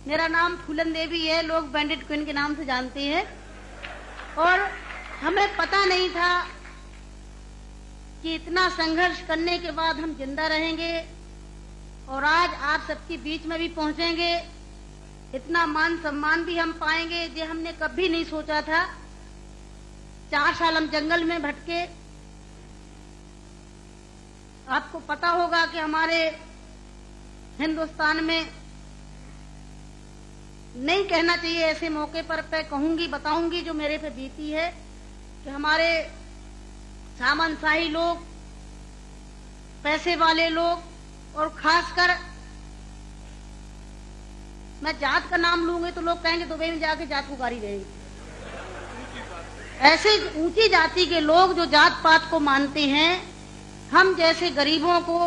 मेरा नाम फूलन देवी है, लोग बैंडिट क्वीन के नाम से जानते हैं। और हमें पता नहीं था कि इतना संघर्ष करने के बाद हम जिंदा रहेंगे और आज आप सबके बीच में भी पहुंचेंगे, इतना मान सम्मान भी हम पाएंगे, ये हमने कभी नहीं सोचा था। 4 साल हम जंगल में भटके। आपको पता होगा कि हमारे हिंदुस्तान में नहीं कहना चाहिए ऐसे मौके पर, कहूंगी, बताऊंगी जो मेरे पे बीती है, कि हमारे सामंतशाही लोग, पैसे वाले लोग और खासकर मैं जात का नाम लूंगी तो लोग कहेंगे दुबई में जाके जात पुकारी रहेगी। ऐसे ऊंची जाति के लोग जो जात पात को मानते हैं, हम जैसे गरीबों को,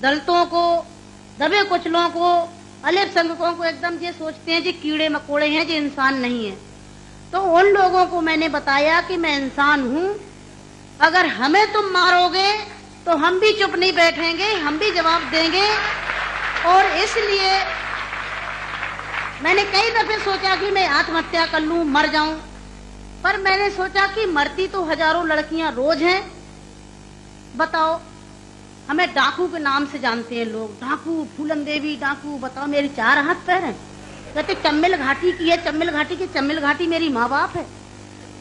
दलितों को, दबे कुचलों को, अल्पसंख्यकों को एकदम ये सोचते हैं जी कीड़े मकोड़े हैं, जी इंसान नहीं है। तो उन लोगों को मैंने बताया कि मैं इंसान हूं, अगर हमें तुम मारोगे तो हम भी चुप नहीं बैठेंगे, हम भी जवाब देंगे। और इसलिए मैंने कई दफे सोचा कि मैं आत्महत्या कर लूं, मर जाऊं, पर मैंने सोचा कि मरती तो हजारों लड़कियां रोज हैं। बताओ, हमें डाकू के नाम से जानते हैं लोग, डाकू, फूलन देवी डाकू। बताओ, मेरी 4 हाथ पैर हैं। कहते चम्मिल घाटी की है, चम्मिल घाटी की। चम्मिल घाटी मेरी माँ बाप है।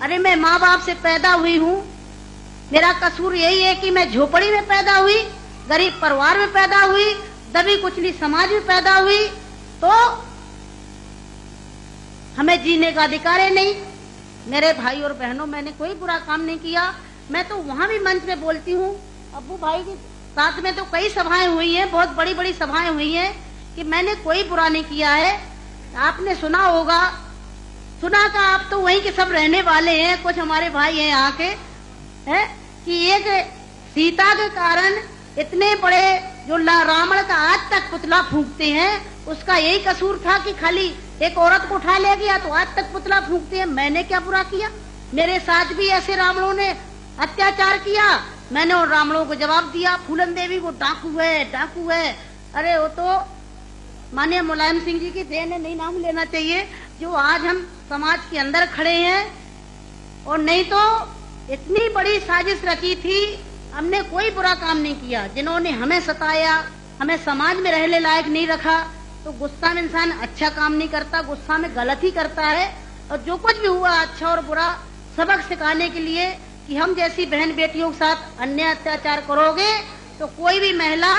अरे मैं माँ बाप से पैदा हुई हूँ। मेरा कसूर यही है कि मैं झोपड़ी में पैदा हुई, गरीब परिवार में पैदा हुई, दबी कुचली समाज में पैदा हुई, तो हमें जीने का अधिकार है नहीं। मेरे भाई और बहनों, मैंने कोई बुरा काम नहीं किया। मैं तो वहां भी मंच में बोलती हूँ, अब्बू भाई के साथ में तो कई सभाएं हुई हैं, बहुत बड़ी बड़ी सभाएं हुई हैं, कि मैंने कोई बुरा नहीं किया है। आपने सुना होगा, सुना का आप तो वहीं के सब रहने वाले हैं, कुछ हमारे भाई हैं यहाँ के, है कि एक सीता के कारण इतने बड़े जो रावण का आज तक पुतला फूंकते हैं, उसका यही कसूर था कि खाली एक औरत को उठा ले गया तो आज तक पुतला फूंकते हैं। मैंने क्या बुरा किया? मेरे साथ भी ऐसे रावणों ने अत्याचार किया, मैंने उन रावणों को जवाब दिया। फूलन देवी वो डाकू है, डाकू है। अरे वो तो माननीय मुलायम सिंह जी की देन है, नहीं नाम लेना चाहिए, जो आज हम समाज के अंदर खड़े हैं। और नहीं तो इतनी बड़ी साजिश रची थी, हमने कोई बुरा काम नहीं किया। जिन्होंने हमें सताया, हमें समाज में रहने लायक नहीं रखा, तो गुस्सा में इंसान अच्छा काम नहीं करता, गुस्सा में गलत ही करता है। और जो कुछ भी हुआ अच्छा और बुरा सबक सिखाने के लिए कि हम जैसी बहन बेटियों के साथ अन्याय अत्याचार करोगे तो कोई भी महिला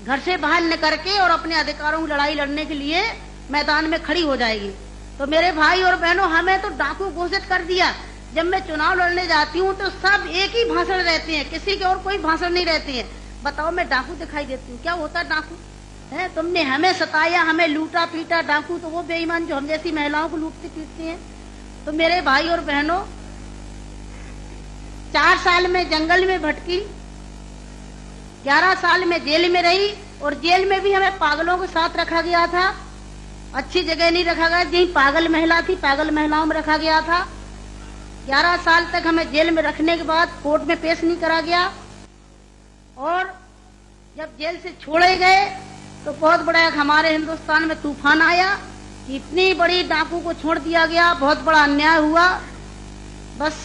घर से बाहर न करके और अपने अधिकारों की लड़ाई लड़ने के लिए मैदान में खड़ी हो जाएगी। तो मेरे भाई और बहनों, हमें तो डाकू घोषित कर दिया। जब मैं चुनाव लड़ने जाती हूँ तो सब एक ही भाषण रहते हैं, किसी के और कोई भाषण नहीं रहते हैं। बताओ, मैं डाकू दिखाई देती हूँ? क्या होता डाकू है? तुमने हमें सताया, हमें लूटा पीटा। डाकू तो वो बेईमान जो हम जैसी महिलाओं को लूटते पीटते हैं। तो मेरे भाई और बहनों, 4 साल में जंगल में भटकी, 11 साल में जेल में रही, और जेल में भी हमें पागलों के साथ रखा गया था। अच्छी जगह नहीं रखा गया, जहीं पागल महिला थी, पागल महिलाओं में रखा गया था। 11 साल तक हमें जेल में रखने के बाद कोर्ट में पेश नहीं करा गया। और जब जेल से छोड़े गए तो बहुत बड़ा हमारे हिंदुस्तान में तूफान आया। इतनी बड़ी डाकू को छोड़ दिया गया, बहुत बड़ा अन्याय हुआ। बस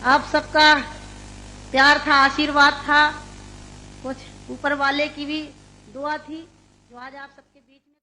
आप सबका प्यार था, आशीर्वाद था, कुछ ऊपर वाले की भी दुआ थी, जो आज आप सबके बीच में